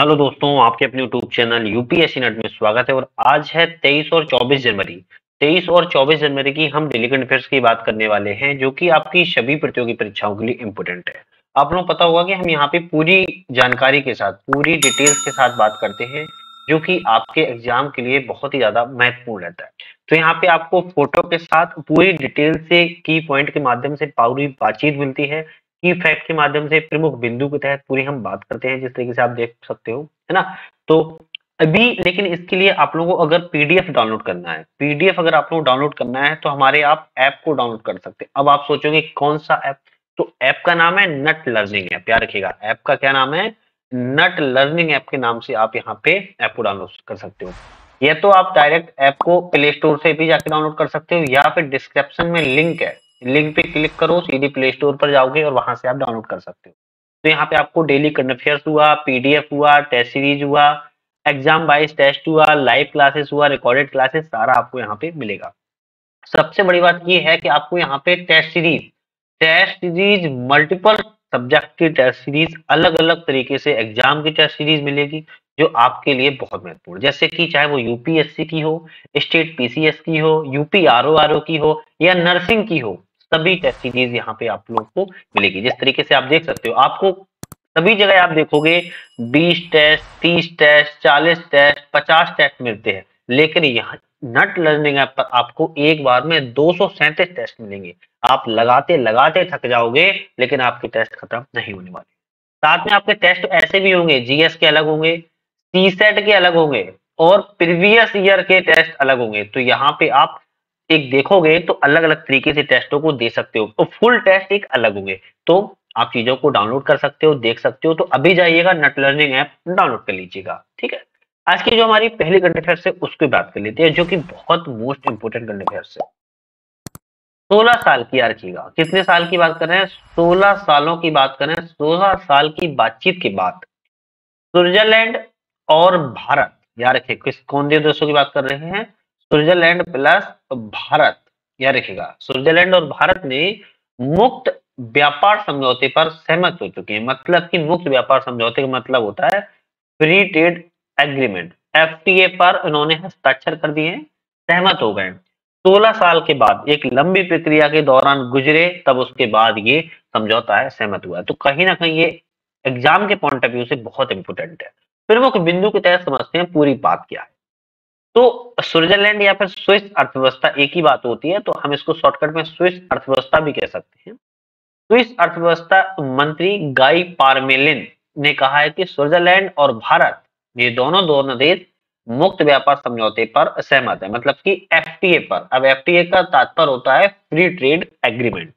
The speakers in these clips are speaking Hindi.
हेलो दोस्तों, आपके अपने यूट्यूब चैनल यूपीएससी नेट में स्वागत है। और आज है 23 और 24 जनवरी। 23 और 24 जनवरी की हम डेली करंट अफेयर्स की बात करने वाले हैं, जो कि आपकी सभी प्रतियोगी परीक्षाओं के लिए इम्पोर्टेंट है। आप लोगों को पता होगा कि हम यहाँ पे पूरी जानकारी के साथ, पूरी डिटेल्स के साथ बात करते हैं, जो कि आपके एग्जाम के लिए बहुत ही ज्यादा महत्वपूर्ण रहता है। तो यहाँ पे आपको फोटो के साथ पूरी डिटेल से, की पॉइंट के माध्यम से पूरी बातचीत मिलती है। की फैक्ट के माध्यम से प्रमुख बिंदु के तहत पूरी हम बात करते हैं, जिस तरीके से आप देख सकते हो, है ना। तो अभी लेकिन इसके लिए आप लोगों को अगर पीडीएफ डाउनलोड करना है, पीडीएफ अगर आप लोगों को डाउनलोड करना है तो हमारे आप ऐप को डाउनलोड कर सकते हैं। अब आप सोचोगे कौन सा ऐप, तो ऐप का नाम है नट लर्निंग ऐप। याद रखिएगा, ऐप का क्या नाम है, नट लर्निंग ऐप के नाम से आप यहाँ पे ऐप को डाउनलोड कर सकते हो। या तो आप डायरेक्ट ऐप को प्ले स्टोर से भी जाके डाउनलोड कर सकते हो, या फिर डिस्क्रिप्शन में लिंक है, लिंक पे क्लिक करो, सीधे प्ले स्टोर पर जाओगे और वहां से आप डाउनलोड कर सकते हो। तो यहाँ पे आपको डेली करंट अफेयर्स हुआ, पीडीएफ हुआ, टेस्ट सीरीज हुआ, एग्जाम वाइज टेस्ट हुआ, लाइव क्लासेस हुआ, रिकॉर्डेड क्लासेस, सारा आपको यहाँ पे मिलेगा। सबसे बड़ी बात ये है कि आपको यहाँ पे टेस्ट सीरीज मल्टीपल सब्जेक्ट की टेस्ट सीरीज, अलग अलग तरीके से एग्जाम की टेस्ट सीरीज मिलेगी, जो आपके लिए बहुत महत्वपूर्ण। जैसे कि चाहे वो यूपीएससी की हो, स्टेट पीसीएस की हो, यूपी आरओ की हो, या नर्सिंग की हो, सभी टेस्ट सीरीज यहाँ पे आप लोगों को मिलेगी। जिस तरीके से आप देख सकते हो, आपको सभी जगह आप देखोगे 20 टेस्ट, 30 टेस्ट, 40 टेस्ट, 50 टेस्ट मिलते हैं, लेकिन यहाँ नट लर्निंग ऐप पर आपको एक बार में 237 टेस्ट मिलेंगे। आप लगाते लगाते थक जाओगे, लेकिन आपके टेस्ट खत्म नहीं होने वाले। साथ में आपके टेस्ट ऐसे भी होंगे, जीएस के अलग होंगे, सीसेट के अलग होंगे, और प्रीवियस ईयर के टेस्ट अलग होंगे। तो यहाँ पे आप एक देखोगे तो अलग अलग तरीके से टेस्टों को दे सकते हो, तो फुल टेस्ट एक अलग होंगे। तो आप चीजों को डाउनलोड कर सकते हो, देख सकते हो। तो अभी जाइएगा, नट लर्निंग ऐप डाउनलोड कर लीजिएगा, ठीक है। आज की जो हमारी पहली करंट अफेयर्स है उसकी बात कर लेते हैं, जो कि बहुत मोस्ट इंपोर्टेंट करंट अफेयर्स है। 16 साल की, याद रखिएगा, कितने साल की बात कर रहे हैं, 16 सालों की बात कर रहे हैं। 16 साल की बातचीत के बाद स्विट्जरलैंड और भारत, याद रखिए किस कौन से देशों की बात कर रहे हैं, स्विट्जरलैंड प्लस भारत। याद रखिएगा, स्विट्जरलैंड और भारत ने मुक्त व्यापार समझौते पर सहमत हो चुके हैं। मतलब कि मुक्त व्यापार समझौते का मतलब होता है फ्री ट्रेड एग्रीमेंट, एफटीए पर इन्होंने हस्ताक्षर कर दिए हैं, सहमत हो गए। 16 साल के बाद, एक लंबी प्रक्रिया के दौरान गुजरे, तब उसके बाद ये समझौता है, सहमत हुआ है। तो कहीं ना कहीं ये एग्जाम के पॉइंट ऑफ व्यू से बहुत इंपोर्टेंट है। प्रमुख बिंदु के तहत समझते हैं पूरी बात क्या है। तो स्विट्जरलैंड या फिर स्विस अर्थव्यवस्था एक ही बात होती है, तो हम इसको शॉर्टकट में स्विस अर्थव्यवस्था भी कह सकते हैं। स्विस अर्थव्यवस्था मंत्री गाई पारमेलिन ने कहा है कि स्विट्जरलैंड और भारत, ये दोनों दोनों देश मुक्त व्यापार समझौते पर सहमत है, मतलब कि एफटीए पर। अब एफटीए का तात्पर्य होता है फ्री ट्रेड एग्रीमेंट।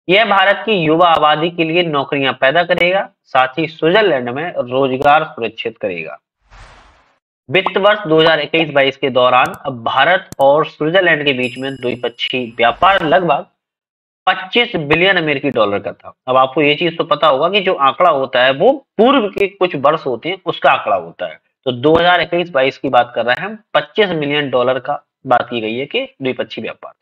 यह भारत की युवा आबादी के लिए नौकरियां पैदा करेगा, साथ ही स्विट्जरलैंड में रोजगार सुरक्षित करेगा। वित्त वर्ष 2021-22 के दौरान अब भारत और स्विट्जरलैंड के बीच में द्विपक्षीय व्यापार लगभग 25 बिलियन अमेरिकी डॉलर का था। अब आपको ये चीज तो पता होगा कि जो आंकड़ा होता है वो पूर्व के कुछ वर्ष होते हैं, उसका आंकड़ा होता है। तो 2021-22 की बात कर रहे हैं हम, 25 मिलियन डॉलर का बात की गई है कि द्विपक्षीय व्यापार।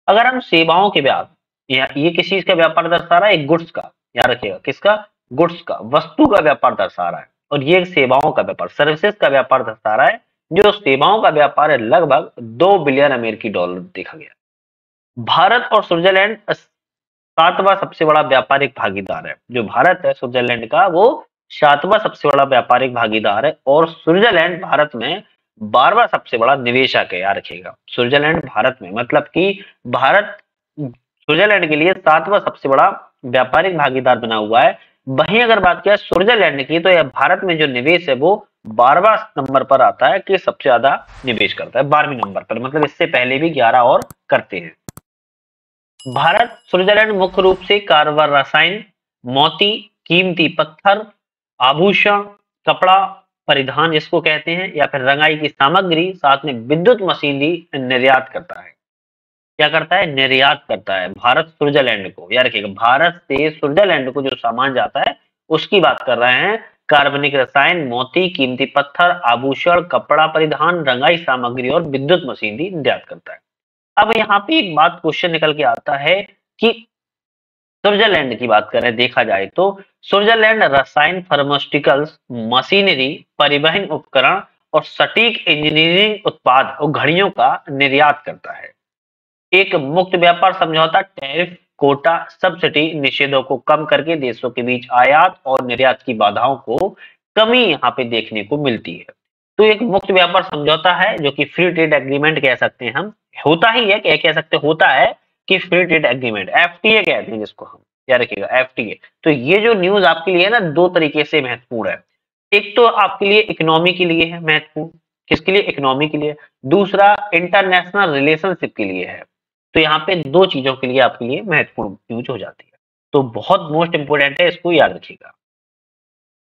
अगर हम सेवाओं के व्यापार, ये किस चीज का व्यापार दर्शा रहा है, एक गुड्स का, याद रखिएगा, किसका, गुड्स का, वस्तु का व्यापार दर्शा रहा है। और ये सेवाओं का व्यापार, सर्विसेज का व्यापार दर्शा रहा है। जो सेवाओं का व्यापार है, लगभग 2 बिलियन अमेरिकी डॉलर देखा गया। भारत और स्विट्जरलैंड सातवां सबसे बड़ा व्यापारिक भागीदार है। जो भारत है स्विट्जरलैंड का, वो सातवां सबसे बड़ा व्यापारिक भागीदार है, और स्विट्जरलैंड भारत में 12वां सबसे बड़ा निवेशक है। याद रखिएगा, स्विट्जरलैंड भारत में, मतलब कि भारत स्विट्जरलैंड के लिए 7वां सबसे बड़ा व्यापारिक भागीदार बना हुआ है। वहीं अगर बात किया स्विट्जरलैंड की, तो यह भारत में जो निवेश है वो 12वां नंबर पर आता है कि सबसे ज्यादा निवेश करता है, 12वें नंबर पर। मतलब इससे पहले भी 11 और करते हैं। भारत स्विट्जरलैंड मुख्य रूप से कार्बन, रसायन, मोती, कीमती पत्थर, आभूषण, कपड़ा, परिधान जिसको कहते हैं, या फिर रंगाई की सामग्री, साथ में विद्युत मशीनरी निर्यात करता है। क्या करता है, निर्यात करता है भारत स्विट्जरलैंड को। याद रखिएगा, भारत से स्विट्जरलैंड को जो सामान जाता है उसकी बात कर रहे हैं। कार्बनिक रसायन, मोती, कीमती पत्थर, आभूषण, कपड़ा परिधान, रंगाई सामग्री और विद्युत मशीनरी निर्यात करता है। अब यहाँ पे एक बात क्वेश्चन निकल के आता है कि स्विट्जरलैंड की बात करें, देखा जाए तो स्विट्जरलैंड रसायन, फार्मास्यूटिकल्स, मशीनरी, परिवहन उपकरण और सटीक इंजीनियरिंग उत्पाद और घड़ियों का निर्यात करता है। एक मुक्त व्यापार समझौता टैरिफ, कोटा, सब्सिडी निषेधों को कम करके देशों के बीच आयात और निर्यात की बाधाओं को कमी यहाँ पे देखने को मिलती है। तो एक मुक्त व्यापार समझौता है जो कि फ्री ट्रेड एग्रीमेंट कह सकते हैं हम, होता ही है, क्या कह सकते होता है कि फ्री ट्रेड एग्रीमेंट, एफटीए कहते हैं जिसको हम, याद रखिएगा एफटीए। तो ये जो न्यूज आपके लिए ना दो तरीके से महत्वपूर्ण है। एक तो आपके लिए इकोनॉमी के लिए है महत्वपूर्ण, किसके लिए? इकोनॉमी के लिए। दूसरा इंटरनेशनल रिलेशनशिप के लिए है। तो यहाँ पे दो चीजों के लिए आपके लिए महत्वपूर्ण न्यूज हो जाती है। तो बहुत मोस्ट इंपोर्टेंट है, इसको याद रखिएगा।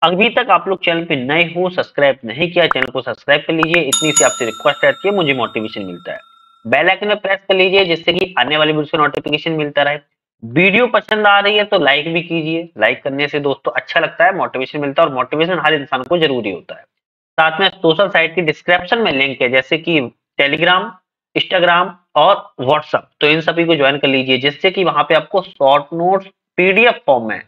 अभी तक आप लोग चैनल पे नए हो, सब्सक्राइब नहीं किया, चैनल को सब्सक्राइब कर लीजिए, इतनी सी आपसे रिक्वेस्ट रहती है, मुझे मोटिवेशन मिलता है। बेल आइकन में प्रेस कर लीजिए जिससे कि आने वाली वीडियो का नोटिफिकेशन मिलता रहे। वीडियो पसंद आ रही है तो लाइक भी कीजिए, लाइक करने से दोस्तों अच्छा लगता है, मोटिवेशन मिलता है, और मोटिवेशन हर इंसान को जरूरी होता है। साथ में सोशल साइट की डिस्क्रिप्शन में लिंक है, जैसे कि टेलीग्राम, इंस्टाग्राम और व्हाट्सएप, तो इन सभी को ज्वाइन कर लीजिए जिससे कि वहां पे आपको शॉर्ट नोट्स पीडीएफ फॉर्म में,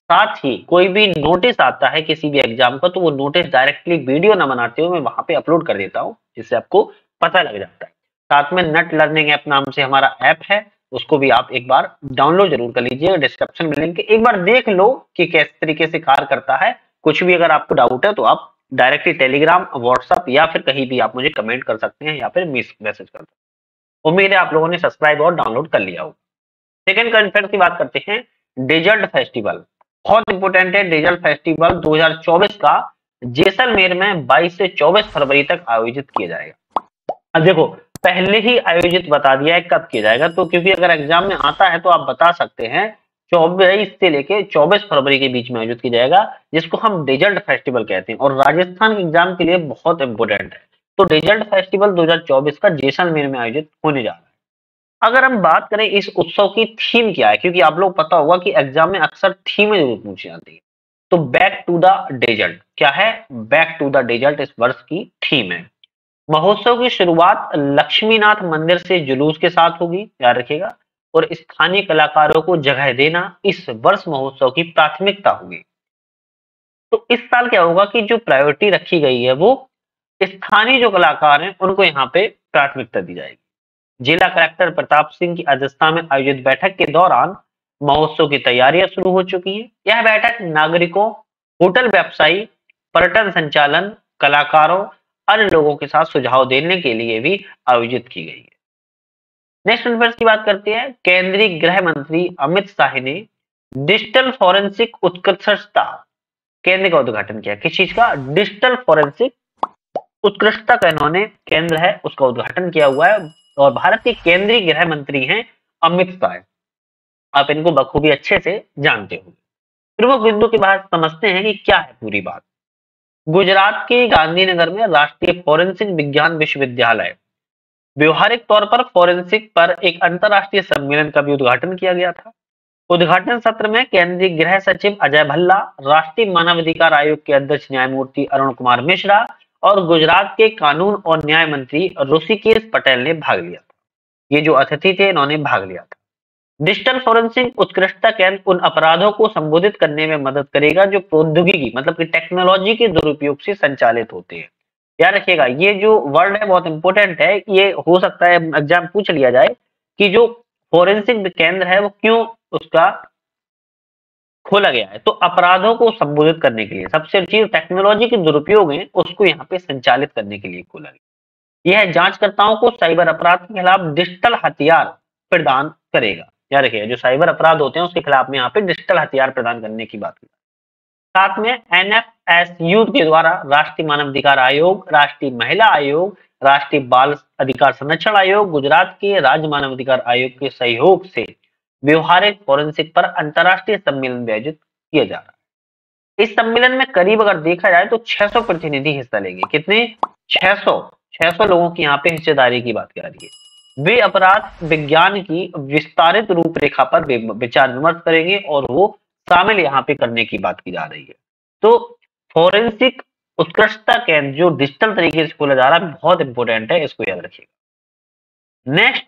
साथ ही कोई भी नोटिस आता है किसी भी एग्जाम का तो वो नोटिस डायरेक्टली वीडियो ना बनाते हुए मैं वहां पे अपलोड कर देता हूँ, जिससे आपको पता लग जाता है। साथ में नेट लर्निंग ऐप नाम से हमारा ऐप है, उसको भी आप एक बार डाउनलोड जरूर कर लीजिए, डिस्क्रिप्शन में लिंक है, एक बार देख लो कि किस तरीके से कार्य करता है। कुछ भी अगर आपको डाउट है तो आप डायरेक्टली टेलीग्राम, व्हाट्सएप या फिर कहीं भी आप मुझे कमेंट कर सकते हैं या फिर मैसेज कर सकते हैं। उम्मीद है आप लोगों ने सब्सक्राइब और डाउनलोड कर लिया होगा। सेकंड करंट अफेयर की बात करते हैं। डेजर्ट फेस्टिवल बहुत इंपोर्टेंट है। डेजर्ट फेस्टिवल 2024 का जैसलमेर में 22 से 24 फरवरी तक आयोजित किया जाएगा। अब देखो पहले ही आयोजित बता दिया है कब किया जाएगा, तो क्योंकि अगर एग्जाम में आता है तो आप बता सकते हैं 24 से लेके 24 फरवरी के बीच में आयोजित किया जाएगा, जिसको हम डेजर्ट फेस्टिवल कहते हैं, और राजस्थान के एग्जाम के लिए बहुत इंपोर्टेंट है। तो डेजर्ट फेस्टिवल 2024 का जैसलमेर में आयोजित होने जा रहा है। अगर हम बात करें इस उत्सव की थीम क्या है, क्योंकि आप लोग पता होगा कि एग्जाम में अक्सर थीमें जरूर पूछी जाती है, तो बैक टू द डेजर्ट क्या है? बैक टू द डेजर्ट इस वर्ष की थीम है। महोत्सव की शुरुआत लक्ष्मीनाथ मंदिर से जुलूस के साथ होगी, याद रखिएगा, और स्थानीय कलाकारों को जगह देना इस वर्ष महोत्सव की प्राथमिकता होगी। तो इस साल क्या होगा कि जो प्रायोरिटी रखी गई है वो स्थानीय जो कलाकार हैं उनको यहाँ पे प्राथमिकता दी जाएगी। जिला कलेक्टर प्रताप सिंह की अध्यक्षता में आयोजित बैठक के दौरान महोत्सव की तैयारियां शुरू हो चुकी हैं। यह बैठक नागरिकों, होटल व्यवसायी, पर्यटन संचालन, कलाकारों, अन्य लोगों के साथ सुझाव देने के लिए भी आयोजित की गई है। नेक्स्ट अफेयर्स की बात करते हैं। केंद्रीय गृह मंत्री अमित शाह ने डिजिटल फॉरेंसिक उत्कृष्टता केंद्र का उद्घाटन किया। किस चीज का? डिजिटल फॉरेंसिक उत्कृष्टता का इन्होंने केंद्र है उसका उद्घाटन किया हुआ है, और भारत के केंद्रीय गृह मंत्री हैं अमित शाह। आप इनको बखूबी अच्छे से जानते हो। प्रमुख बिंदु के बाद समझते हैं कि क्या है पूरी बात। गुजरात के गांधीनगर में राष्ट्रीय फोरेंसिक विज्ञान विश्वविद्यालय, व्यवहारिक तौर पर फोरेंसिक पर एक अंतरराष्ट्रीय सम्मेलन का भी उद्घाटन किया गया था। उद्घाटन सत्र में केंद्रीय गृह सचिव अजय भल्ला, राष्ट्रीय मानवाधिकार आयोग के अध्यक्ष न्यायमूर्ति अरुण कुमार मिश्रा और गुजरात के कानून और न्याय मंत्री ऋषिकेश पटेल ने भाग लिया था। ये जो अतिथि थे इन्होंने भाग लिया था। डिजिटल फोरेंसिक उत्कृष्टता केंद्र उन अपराधों को संबोधित करने में मदद करेगा जो प्रौद्योगिकी मतलब कि टेक्नोलॉजी के दुरुपयोग से संचालित होते हैं। याद रखिएगा ये जो वर्ड है बहुत इंपॉर्टेंट है, ये हो सकता है एग्जाम पूछ लिया जाए कि जो फोरेंसिक केंद्र है वो क्यों उसका खोला गया है। तो अपराधों को संबोधित करने के लिए, सबसे चीज टेक्नोलॉजी के दुरुपयोग है उसको यहाँ पे संचालित करने के लिए खोला गया। यह जांचकर्ताओं को साइबर अपराध के खिलाफ डिजिटल हथियार प्रदान करेगा। याद रखिएगा जो साइबर अपराध होते हैं उसके खिलाफ में यहाँ पे डिजिटल हथियार प्रदान करने की बात की। साथ में एनएफएसयू के द्वारा राष्ट्रीय मानवाधिकार आयोग, राष्ट्रीय महिला आयोग, राष्ट्रीय बाल अधिकार संरक्षण आयोग, गुजरात के राज्य मानवाधिकार आयोग के सहयोग से व्यवहारिक फोरेंसिक पर अंतरराष्ट्रीय सम्मेलन भी आयोजित किया जा रहा है। इस सम्मेलन में करीब अगर देखा जाए तो 600 प्रतिनिधि हिस्सा लेंगे। कितने? 600 लोगों की यहाँ पे हिस्सेदारी की बात कर रही है। वे अपराध विज्ञान की विस्तारित रूपरेखा पर विचार विमर्श करेंगे और वो शामिल यहाँ पे करने की बात की जा रही है। तो फोरेंसिक उत्कृष्टता केंद्र जो डिजिटल तरीके से खोला जा रहा है बहुत इंपॉर्टेंट है, इसको याद रखिएगा। नेक्स्ट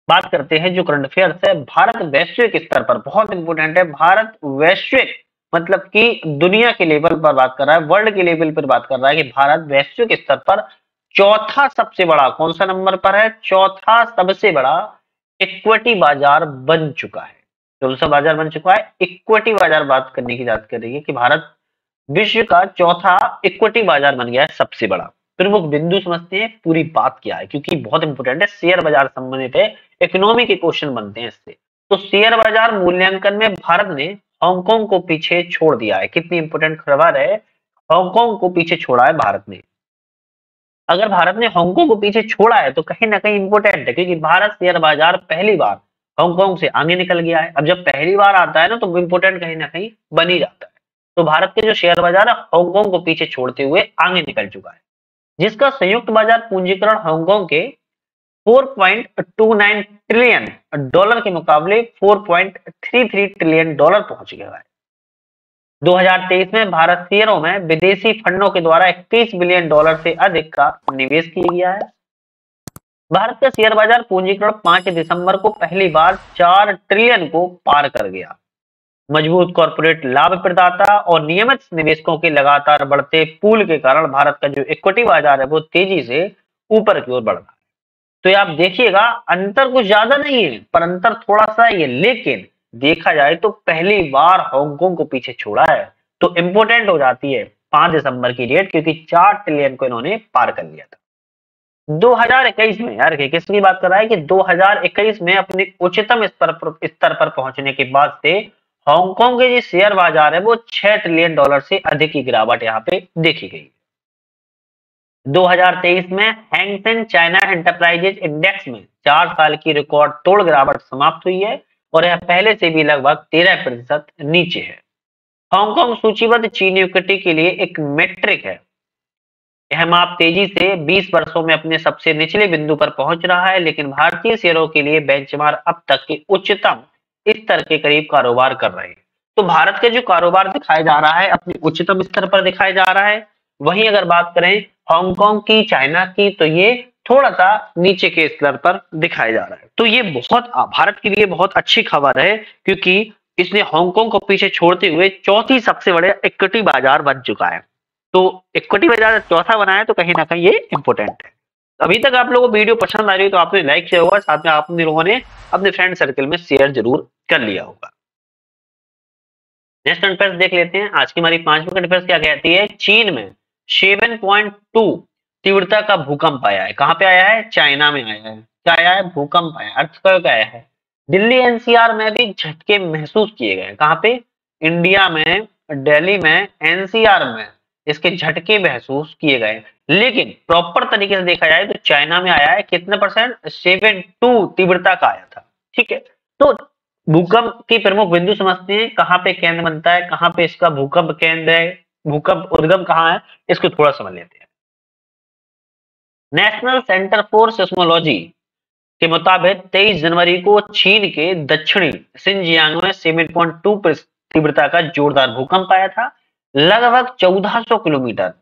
बात करते हैं जो करंट अफेयर्स है। भारत वैश्विक स्तर पर बहुत इंपॉर्टेंट है। भारत वैश्विक मतलब कि दुनिया के लेवल पर बात कर रहा है, वर्ल्ड के लेवल पर बात कर रहा है कि भारत वैश्विक स्तर पर चौथा सबसे बड़ा, कौन सा नंबर पर है, चौथा सबसे बड़ा इक्विटी बाजार बन चुका है। कौन सा बाजार बन चुका है, इक्विटी बाजार। बात करने की बात करेंगे कि भारत विश्व का चौथा इक्विटी बाजार बन गया है, सबसे बड़ा। प्रमुख बिंदु समझते हैं पूरी बात क्या है, क्योंकि बहुत इंपोर्टेंट है, शेयर बाजार संबंधित है, इकोनॉमी के क्वेश्चन बनते हैं इससे। तो शेयर बाजार मूल्यांकन में भारत ने हांगकांग को पीछे छोड़ दिया है। कितनी इंपोर्टेंट खबर है, हांगकांग को पीछे छोड़ा है भारत ने। अगर भारत ने हांगकांग को पीछे छोड़ा है तो कहीं ना कहीं इंपोर्टेंट है, क्योंकि भारत शेयर बाजार पहली बार हांगकांग से आगे निकल गया है। अब जब पहली बार आता है ना तो इंपोर्टेंट कहीं ना कहीं बन ही जाता है। तो भारत के जो शेयर बाजार है हांगकांग को पीछे छोड़ते हुए आगे निकल चुका है, जिसका संयुक्त बाजार पूंजीकरण हांगकांग के 4.29 ट्रिलियन डॉलर के मुकाबले 4.33 ट्रिलियन डॉलर पहुंच गया है। 2023 में भारत शेयरों में विदेशी फंडों के द्वारा 31 बिलियन डॉलर से अधिक का निवेश किया गया है। भारत का शेयर बाजार पूंजीकरण 5 दिसंबर को पहली बार 4 ट्रिलियन को पार कर गया। मजबूत कॉर्पोरेट लाभ प्रदाता और नियमित निवेशकों के लगातार बढ़ते पूल के कारण भारत का जो इक्विटी बाजार है वो तेजी से ऊपर की ओर बढ़ रहा है। तो ये आप देखिएगा, अंतर कुछ ज्यादा नहीं है, पर अंतर थोड़ा सा ही है, लेकिन देखा जाए तो पहली बार हांगकांग को पीछे छोड़ा है। तो इंपोर्टेंट हो जाती है 5 दिसंबर की डेट, क्योंकि 4 ट्रिलियन को इन्होंने पार कर लिया था। 2021 में, यार किसकी बात कर रहा है कि 2021 में अपने उच्चतम स्तर पर पहुंचने के बाद से हांगकांग के जो शेयर बाजार है वो 6 ट्रिलियन डॉलर से अधिक की गिरावट यहाँ पे देखी गई। 2023 में हैंगसेंग चाइना एंटरप्राइजेज इंडेक्स में 4 साल की रिकॉर्ड तोड़ गिरावट समाप्त हुई है और यह पहले से भी लगभग 13% नीचे है। हांगकांग सूचीबद्ध चीनी इक्विटी के लिए एक मेट्रिक है। यह माप तेजी से 20 वर्षों में अपने सबसे निचले बिंदु पर पहुंच रहा है, लेकिन भारतीय शेयरों के लिए बेंचमार्क अब तक के उच्चतम स्तर के करीब कारोबार कर रहे हैं। तो भारत का जो कारोबार दिखाया जा रहा है अपने उच्चतम स्तर पर दिखाया जा रहा है। वहीं अगर बात करें हांगकांग की, चाइना की, तो ये थोड़ा सा नीचे के स्तर पर दिखाया जा रहा है। तो ये बहुत भारत के लिए बहुत अच्छी खबर है, क्योंकि इसने हांगकांग को पीछे छोड़ते हुए चौथी सबसे बड़े इक्विटी बाजार बन चुका है। तो इक्विटी बाजार चौथा बना है, तो कहीं ना कहीं ये इंपोर्टेंट है। अभी तक आप लोगों को वीडियो पसंद आ रही है तो आपने लाइक किया होगा, साथ में आप लोगों ने अपने फ्रेंड सर्कल में शेयर जरूर कर लिया होगा। नेक्स्ट करंट अफेयर्स देख लेते हैं। आज की हमारी 5वीं करंट अफेयर्स क्या कहती है, चीन में 7.2 तीव्रता का भूकंप आया है। कहां पे आया है, चाइना में आया है। क्या आया है, भूकंप आया, अर्थक्वेक आया है। दिल्ली एनसीआर में भी झटके महसूस किए गए। कहां पे, इंडिया में, दिल्ली में, एनसीआर में इसके झटके महसूस किए गए। लेकिन प्रॉपर तरीके से देखा जाए तो चाइना में आया है, कितने परसेंट, 7.2 तीव्रता का आया था। ठीक है, तो भूकंप के प्रमुख बिंदु समझते हैं, कहां पे केंद्र बनता है, कहां पे इसका भूकंप केंद्र है, भूकंप उद्गम कहां है, इसको थोड़ा समझ लेते हैं। नेशनल सेंटर फॉर सिस्मोलॉजी के मुताबिक 23 जनवरी को चीन के दक्षिणी सिंजियांग में 7.2 तीव्रता का जोरदार भूकंप आया था। लगभग 1400 किलोमीटर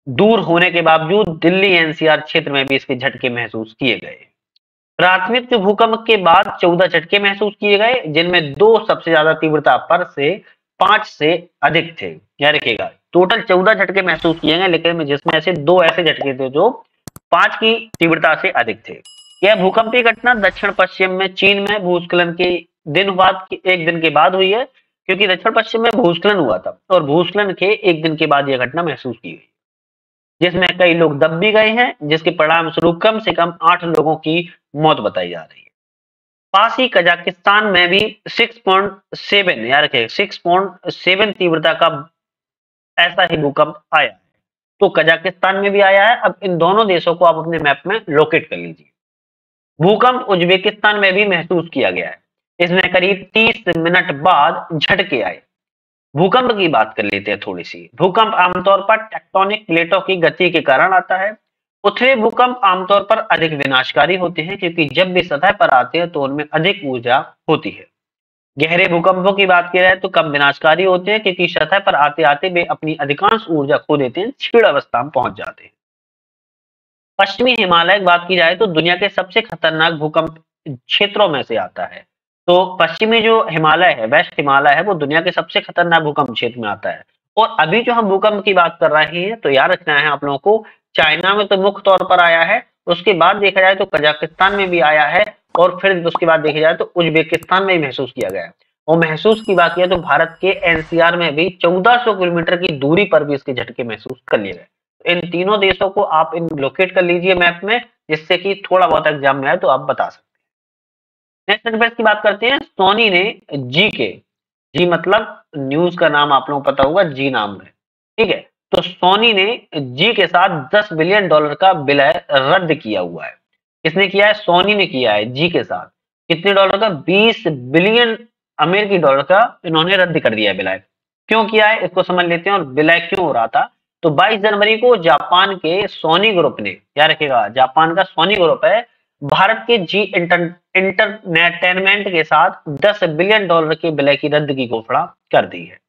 दूर होने के बावजूद दिल्ली एनसीआर क्षेत्र में भी इसके झटके महसूस किए गए। प्राथमिक भूकंप के बाद 14 झटके महसूस किए गए, जिनमें 2 सबसे ज्यादा तीव्रता पर से 5 से अधिक थे। याद रखिएगा, टोटल 14 झटके महसूस किए गए, लेकिन जिसमें से 2 ऐसे झटके थे जो 5 की तीव्रता से अधिक थे। यह भूकंपीय घटना दक्षिण पश्चिम में चीन में भूस्खलन के एक दिन के बाद हुई है, क्योंकि दक्षिण पश्चिम में भूस्खलन हुआ था और भूस्खलन के एक दिन के बाद यह घटना महसूस की गई, जिसमें कई लोग दब भी गए हैं, जिसके परिणाम स्वरूप कम से कम 8 लोगों की मौत बताई जा रही है। पास ही कजाकिस्तान में भी 6.7, याद रखिए 6.7 तीव्रता का ऐसा ही भूकंप आया है। तो कजाकिस्तान में भी आया है। अब इन दोनों देशों को आप अपने मैप में लोकेट कर लीजिए। भूकंप उज्बेकिस्तान में भी महसूस किया गया है। इसमें करीब 30 मिनट बाद झटके आए। भूकंप की बात कर लेते हैं थोड़ी सी। भूकंप आमतौर पर टेक्टोनिक प्लेटों की गति के कारण आता है। उथले भूकंप आमतौर पर अधिक विनाशकारी होते हैं, क्योंकि जब भी सतह पर आते हैं तो उनमें अधिक ऊर्जा होती है। गहरे भूकंपों की बात की जाए तो कम विनाशकारी होते हैं, क्योंकि सतह पर आते आते वे अपनी अधिकांश ऊर्जा खो देते हैं, क्षीण अवस्था में पहुंच जाते हैं। पश्चिमी हिमालय की बात की जाए तो दुनिया के सबसे खतरनाक भूकंप क्षेत्रों में से आता है। तो पश्चिमी जो हिमालय है, वेस्ट हिमालय है, वो दुनिया के सबसे खतरनाक भूकंप क्षेत्र में आता है। और अभी जो हम भूकंप की बात कर रहे हैं, तो याद रखना है आप लोगों को, चाइना में तो मुख्य तौर पर आया है, उसके बाद देखा जाए तो कजाकिस्तान में भी आया है, और फिर उसके बाद देखा जाए तो उज्बेकिस्तान में भी महसूस किया गया है। और महसूस की बात किया तो भारत के एनसीआर में भी 1400 किलोमीटर की दूरी पर भी इसके झटके महसूस कर लिए गए। इन तीनों देशों को आप इन लोकेट कर लीजिए मैप में, जिससे कि थोड़ा बहुत एग्जाम में आए तो आप बता सकते हैं। नेक्स्ट डिफेंस की बात करते हैं। सोनी ने जी के, जी मतलब न्यूज का नाम आप लोगों को पता होगा, जी नाम है, ठीक है। तो सोनी ने जी के साथ $10 बिलियन का विलय रद्द किया हुआ है। किसने किया है? सोनी ने किया है जी के साथ। कितने डॉलर का? $20 बिलियन का इन्होंने रद्द कर दिया है विलय। क्यों किया है इसको समझ लेते हैं, और विलय क्यों हो रहा था। तो 22 जनवरी को जापान के सोनी ग्रुप ने, याद रखिएगा जापान का सोनी ग्रुप है, भारत के जी इंटरटेनमेंट के साथ $10 बिलियन के विलय की रद्द की घोषणा कर दी है।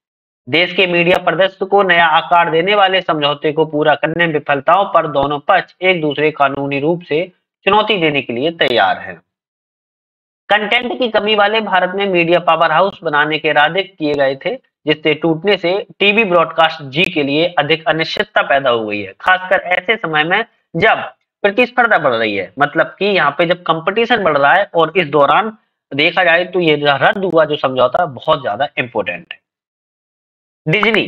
देश के मीडिया परिदृश्य को नया आकार देने वाले समझौते को पूरा करने में विफलताओं पर दोनों पक्ष एक दूसरे कानूनी रूप से चुनौती देने के लिए तैयार हैं। कंटेंट की कमी वाले भारत में मीडिया पावर हाउस बनाने के इरादे किए गए थे, जिससे टूटने से टीवी ब्रॉडकास्ट जी के लिए अधिक अनिश्चितता पैदा हो गई है, खासकर ऐसे समय में जब प्रतिस्पर्धा बढ़ रही है। मतलब कि यहाँ पे जब कंपटीशन बढ़ रहा है, और इस दौरान देखा जाए तो ये रद्द हुआ जो समझौता बहुत ज्यादा इंपॉर्टेंट है। डिज्नी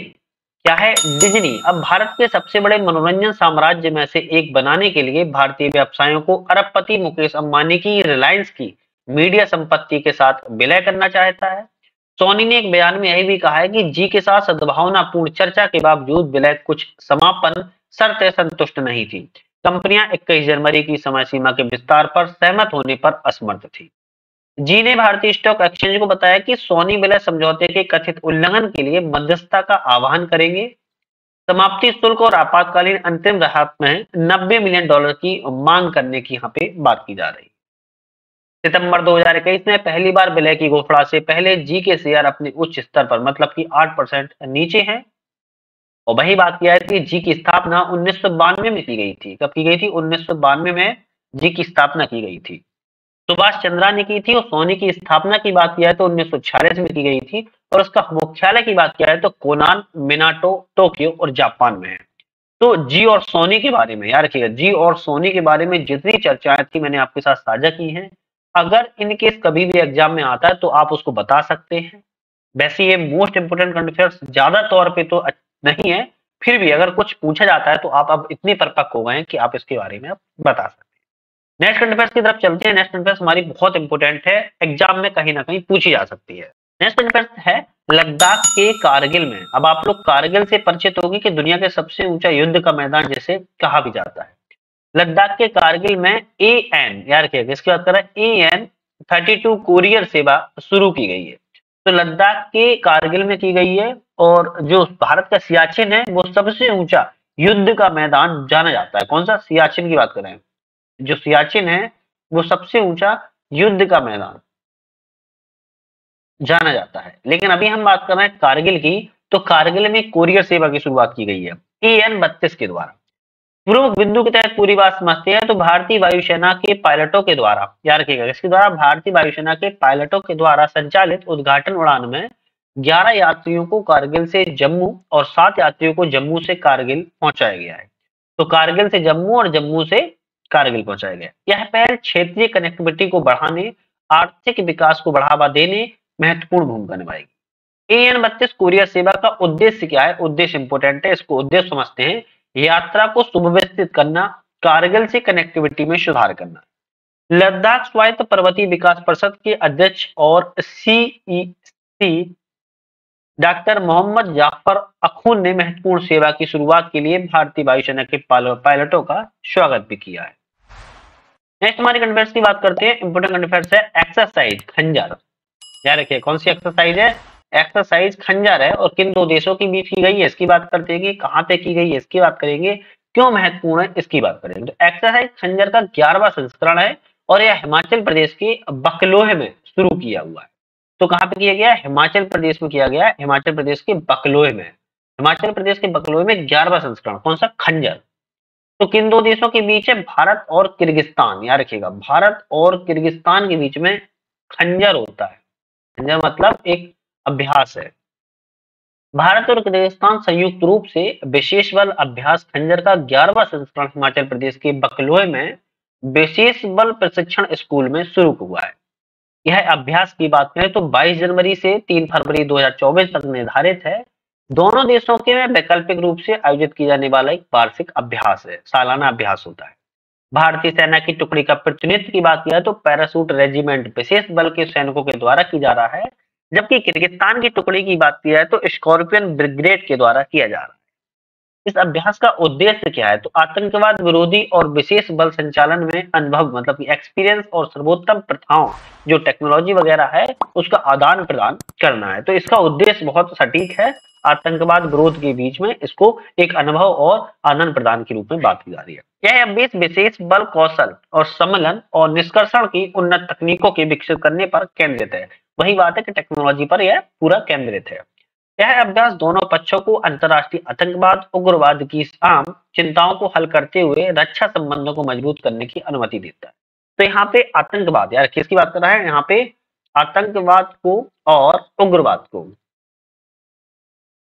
क्या है? डिज्नी अब भारत के सबसे बड़े मनोरंजन साम्राज्य में से एक बनाने के लिए भारतीय व्यवसायों को अरबपति मुकेश अंबानी की रिलायंस की मीडिया संपत्ति के साथ विलय करना चाहता है। सोनी ने एक बयान में यह भी कहा है कि जी के साथ सद्भावनापूर्ण चर्चा के बावजूद विलय कुछ समापन शर्तें संतुष्ट नहीं थी। कंपनियां 21 जनवरी की समय सीमा के विस्तार पर सहमत होने पर असमर्थ थी। जी ने भारतीय स्टॉक एक्सचेंज को बताया कि सोनी विलय समझौते के कथित उल्लंघन के लिए मध्यस्थता का आह्वान करेंगे। समाप्ति शुल्क और आपातकालीन अंतिम राहत में $90 मिलियन की मांग करने की यहाँ पे बात की जा रही है। सितंबर 2021 में पहली बार विलय की घोषणा से पहले जी के शेयर अपने उच्च स्तर पर, मतलब कि 8% नीचे हैं। और वही बात किया है कि जी की स्थापना 1992 में की गई थी। कब की गई थी? 1992 में जी की स्थापना की गई थी। सुभाष चंद्रा ने की थी। और सोनी की स्थापना की बात किया है तो 1946 में की गई थी। और उसका मुख्यालय की बात किया है तो कोनान, मिनाटो, टोक्यो और जापान में है। तो जी और सोनी के बारे में याद रखिएगा, जी और सोनी के बारे में जितनी चर्चाएं थी मैंने आपके साथ साझा की हैं। अगर इन केस कभी भी एग्जाम में आता है तो आप उसको बता सकते हैं। वैसे ये मोस्ट इंपोर्टेंट करंट अफेयर्स ज्यादा तौर पे तो नहीं है, फिर भी अगर कुछ पूछा जाता है तो आप अब इतने परिपक्व हो गए हैं कि आप इसके बारे में आप बता सकते हैं। नेक्स्ट करंट अफेयर्स की तरफ चलते हैं। नेक्स्ट करंट अफेयर्स हमारी बहुत इंपोर्टेंट है, एग्जाम में कहीं ना कहीं पूछी जा सकती है। नेक्स्ट करंट अफेयर्स है लद्दाख के कारगिल में। अब आप लोग कारगिल से परिचित होगी कि दुनिया के सबसे ऊंचा युद्ध का मैदान जिसे कहा भी जाता है। लद्दाख के कारगिल में एन, याद रखिएगा इसकी बात कर रहे हैं, AN-32 कुरियर सेवा शुरू की गई है। तो लद्दाख के कारगिल में की गई है। और जो भारत का सियाचिन है वो सबसे ऊंचा युद्ध का मैदान जाना जाता है। कौन सा? सियाचिन की बात कर रहे हैं। जो सियाचिन है वो सबसे ऊंचा युद्ध का मैदान जाना जाता है। लेकिन अभी हम बात कर रहे हैं कारगिल की। तो कारगिल में कोरियर सेवा की शुरुआत की गई है AN-32 के द्वारा। प्रमुख बिंदु के तहत पूरी बात समझते हैं तो भारतीय वायुसेना के पायलटों के द्वारा, याद रखिएगा इसके द्वारा, भारतीय वायुसेना के पायलटों के द्वारा संचालित उद्घाटन उड़ान में 11 यात्रियों को कारगिल से जम्मू और 7 यात्रियों को जम्मू से कारगिल पहुंचाया गया है। तो कारगिल से जम्मू और जम्मू से कारगिल पहुंचाया गया। यह पहल क्षेत्रीय कनेक्टिविटी को बढ़ाने, आर्थिक विकास को बढ़ावा देने महत्वपूर्ण भूमिका निभाएगी। AN-32 कुरियर सेवा का उद्देश्य क्या है? उद्देश्य इंपोर्टेंट है, इसको उद्देश्य समझते हैं। यात्रा को सुव्यवस्थित करना, कारगिल से कनेक्टिविटी में सुधार करना। लद्दाख स्वायत्त पर्वतीय विकास परिषद के अध्यक्ष और CEC डॉक्टर मोहम्मद जाफर अखून ने महत्वपूर्ण सेवा की शुरुआत के लिए भारतीय वायुसेना के पायलटों का स्वागत भी किया है। नेक्स्ट हमारी करंट अफेयर्स की बात करते हैं। इंपोर्टेंट करंट अफेयर्स है एक्सरसाइज खंजर। याद रखिए कौन सी एक्सरसाइज है? एक्सरसाइज खंजर है। और किन दो देशों के बीच की गई है इसकी बात करते हैं, कहां पे की गई है इसकी बात करेंगे, क्यों महत्वपूर्ण है इसकी बात करेंगे। तो एक्सरसाइज खंजर का 11वां संस्करण है और यह हिमाचल प्रदेश के बकलोह में शुरू किया हुआ है। तो कहां पे किया गया? हिमाचल प्रदेश में किया गया है, हिमाचल प्रदेश के बकलोह में। हिमाचल प्रदेश के बकलोह में 11वां संस्करण, कौन सा? खंजर। तो किन दो देशों के बीच है? भारत और किर्गिस्तान। याद रखिएगा भारत और किर्गिस्तान के बीच में खंजर होता है। खंजर मतलब एक अभ्यास है। भारत और किर्गिस्तान संयुक्त रूप से विशेष बल अभ्यास खंजर का 11वां संस्करण हिमाचल प्रदेश के बकलोह में विशेष बल प्रशिक्षण स्कूल में शुरू हुआ है। यह अभ्यास की बात करें तो 22 जनवरी से 3 फरवरी 2024 तक निर्धारित है। दोनों देशों के में वैकल्पिक रूप से आयोजित किया जाने वाला एक वार्षिक अभ्यास है, सालाना अभ्यास होता है। भारतीय सेना की टुकड़ी का प्रतिनिधित्व की बात किया तो पैरासूट रेजिमेंट विशेष बल के सैनिकों के द्वारा की जा रहा है, जबकि किर्गिस्तान की टुकड़ी की बात किया है तो स्कॉर्पियन ब्रिगेड के द्वारा किया जा रहा है। इस अभ्यास का उद्देश्य क्या है तो आतंकवाद विरोधी और विशेष बल संचालन में अनुभव मतलब कि एक्सपीरियंस और सर्वोत्तम प्रथाओं जो टेक्नोलॉजी वगैरह है उसका आदान प्रदान करना है। तो इसका उद्देश्य बहुत सटीक है, आतंकवाद विरोध के बीच में इसको एक अनुभव और आदान प्रदान के रूप में बात की जा रही है। यह अभ्यास विशेष बल कौशल और सम्मेलन और निष्कर्षण की उन्नत तकनीकों के विकसित करने पर केंद्रित है। वही बात है कि टेक्नोलॉजी पर यह पूरा केंद्रित है। यह अभ्यास दोनों पक्षों को अंतर्राष्ट्रीय आतंकवाद, उग्रवाद की आम चिंताओं को हल करते हुए रक्षा संबंधों को मजबूत करने की अनुमति देता है। तो यहाँ पे आतंकवाद यार किसकी बात कर रहा है यहाँ पे, आतंकवाद को और उग्रवाद को,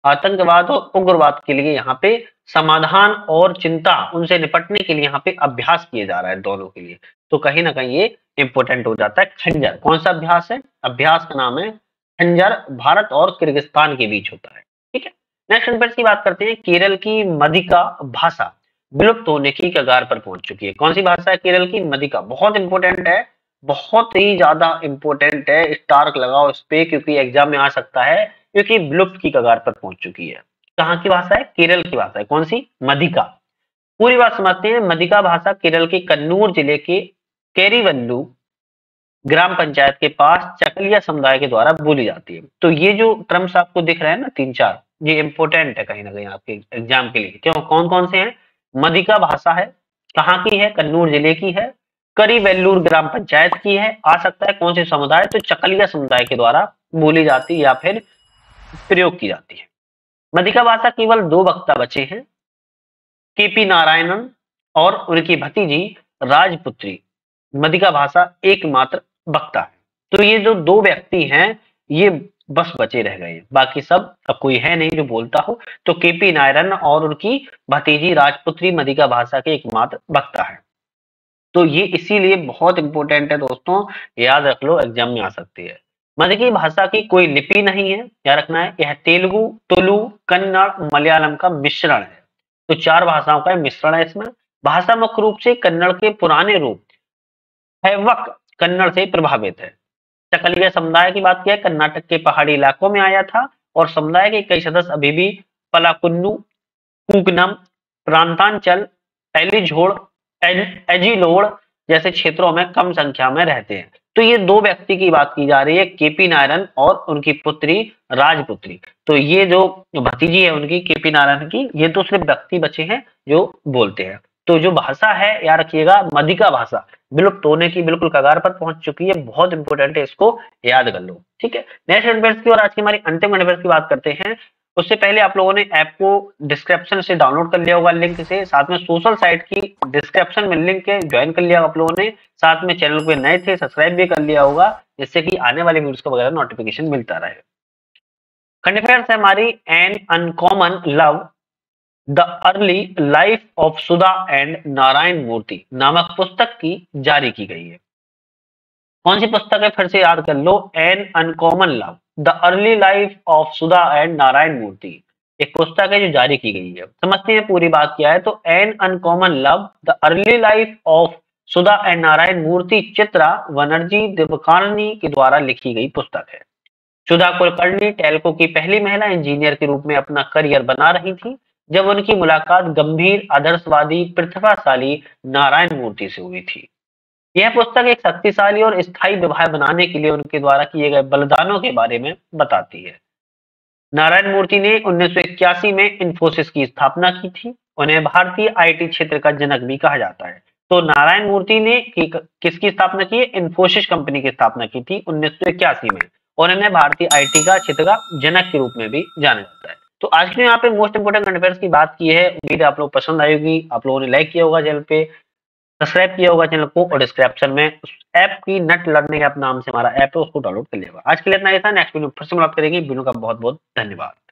आतंकवाद और उग्रवाद के लिए यहाँ पे समाधान और चिंता उनसे निपटने के लिए यहाँ पे अभ्यास किए जा रहा है दोनों के लिए। तो कहीं ना कहीं ये इंपोर्टेंट हो जाता है। खंजर कौन सा अभ्यास है, अभ्यास का नाम है खंजर, भारत और किर्गिस्तान के बीच होता है। ठीक है, नेक्स्ट अभ्यास की बात करते हैं। केरल की मदिका भाषा विलुप्त होने की कगार पर पहुंच चुकी है। कौन सी भाषा है केरल की, मदिका। बहुत इंपॉर्टेंट है, बहुत ही ज्यादा इंपॉर्टेंट है, स्टार्क लगाओ इस पे क्योंकि एग्जाम में आ सकता है, क्योंकि विलुप्त की कगार पर पहुंच चुकी है। कहाँ की भाषा है, केरल की भाषा है। कौन सी, मदिका। पूरी बात समझते हैं। मदिका भाषा केरल के कन्नूर जिले के केरीवल्लू ग्राम पंचायत के पास चकलिया समुदाय के द्वारा बोली जाती है। तो ये जो टर्म्स आपको दिख रहे हैं ना तीन चार, ये इंपॉर्टेंट है कहीं ना कहीं आपके एग्जाम के लिए। क्यों, कौन कौन से हैं, मदिका भाषा है, कहाँ की है, कन्नूर जिले की है, करीवेल्लूर ग्राम पंचायत की है, आ सकता है कौन से समुदाय, तो चकलिया समुदाय के द्वारा बोली जाती है या फिर प्रयोग की जाती है। मदिका भाषा केवल दो वक्ता बचे हैं, केपी नारायणन और उनकी भतीजी राजपुत्री। मदिका भाषा एकमात्र वक्ता है। तो ये जो दो व्यक्ति हैं ये बस बचे रह गए हैं, बाकी सब अब कोई है नहीं जो बोलता हो। तो केपी नारायणन और उनकी भतीजी राजपुत्री मदिका भाषा के एकमात्र वक्ता है। तो ये इसीलिए बहुत इंपॉर्टेंट है दोस्तों, याद रख लो एग्जाम में आ सकती है। मदिकी भाषा की कोई लिपि नहीं है, याद रखना है। यह तेलुगु, तुलु, कन्नड़, मलयालम का मिश्रण है। तो चार भाषाओं का मिश्रण है इसमें। भाषा मुख्य रूप से कन्नड़ के पुराने रूप हैवक कन्नड़ से प्रभावित है। चकलिया समुदाय की बात किया, कर्नाटक के पहाड़ी इलाकों में आया था और समुदाय के कई सदस्य अभी भी पलाकुन्नू, पूगनम, प्रांतांचल, एलिझोड़, एजिलोड़ जैसे क्षेत्रों में कम संख्या में रहते हैं। तो ये दो व्यक्ति की बात की जा रही है, केपी नारायण और उनकी पुत्री राजपुत्री। तो ये जो भतीजी है उनकी केपी नारायण की, ये तो सिर्फ व्यक्ति बचे हैं जो बोलते हैं। तो जो भाषा है याद रखिएगा, मदिका भाषा विलुप्त होने की बिल्कुल कगार पर पहुंच चुकी है। बहुत इंपॉर्टेंट है, इसको याद कर लो। ठीक है, नेक्स्ट एडवाइस की और आज की हमारी अंतिम एडवाइस की बात करते हैं। उससे पहले आप लोगों ने ऐप को डिस्क्रिप्शन से डाउनलोड कर लिया होगा लिंक से, साथ में सोशल साइट की डिस्क्रिप्शन में लिंक है, ज्वाइन कर लिया आप लोगों ने, साथ में चैनल पे नए थे सब्सक्राइब भी कर लिया होगा, जिससे कि आने वाले वीडियोस का वगैरह नोटिफिकेशन मिलता रहे। करंट अफेयर्स है हमारी, an uncommon love the early life of Sudha and Narayana Murthy नामक पुस्तक की जारी की गई है। कौन सी पुस्तक है, फिर से याद कर लो, an uncommon love the early life of Sudha and Narayana Murthy. एक पुस्तक है जो जारी की गई है। समझते हैं पूरी बात क्या है। तो an uncommon love the early life of Sudha and Narayana Murthy Chitra Banerjee Divakaruni के द्वारा लिखी गई पुस्तक है। सुधा कुलकर्णी टेल्को की पहली महिला इंजीनियर के रूप में अपना करियर बना रही थी जब उनकी मुलाकात गंभीर, आदर्शवादी, प्रतिभाशाली नारायण मूर्ति से हुई थी। यह पुस्तक एक शक्तिशाली और स्थायी विवाह बनाने के लिए उनके द्वारा किए गए बलिदानों के बारे में बताती है। नारायण मूर्ति ने 1981 में इंफोसिस की स्थापना की थी। उन्हें भारतीय आईटी क्षेत्र का जनक भी कहा जाता है। तो नारायण मूर्ति ने किसकी स्थापना की है, इंफोसिस कंपनी की स्थापना की थी 1981 में, और इन्हें भारतीय आईटी का क्षेत्र का जनक के रूप में भी जाना जाता है। तो आज के यहाँ पे मोस्ट इंपोर्टेंट करंट अफेयर्स की बात की है। उम्मीद है आप लोग पसंद आएगी, आप लोगों ने लाइक किया होगा चैनल पे। सब्सक्राइब किया होगा चैनल को और डिस्क्रिप्शन में उस ऐप की नेट लर्निंग ऐप नाम से हमारा ऐप है, उसको डाउनलोड कर लिया होगा। आज के लिए इतना ही था। नेक्स्ट वीडियो फिर से मुलाकात करेंगे। वीडियो का बहुत बहुत धन्यवाद।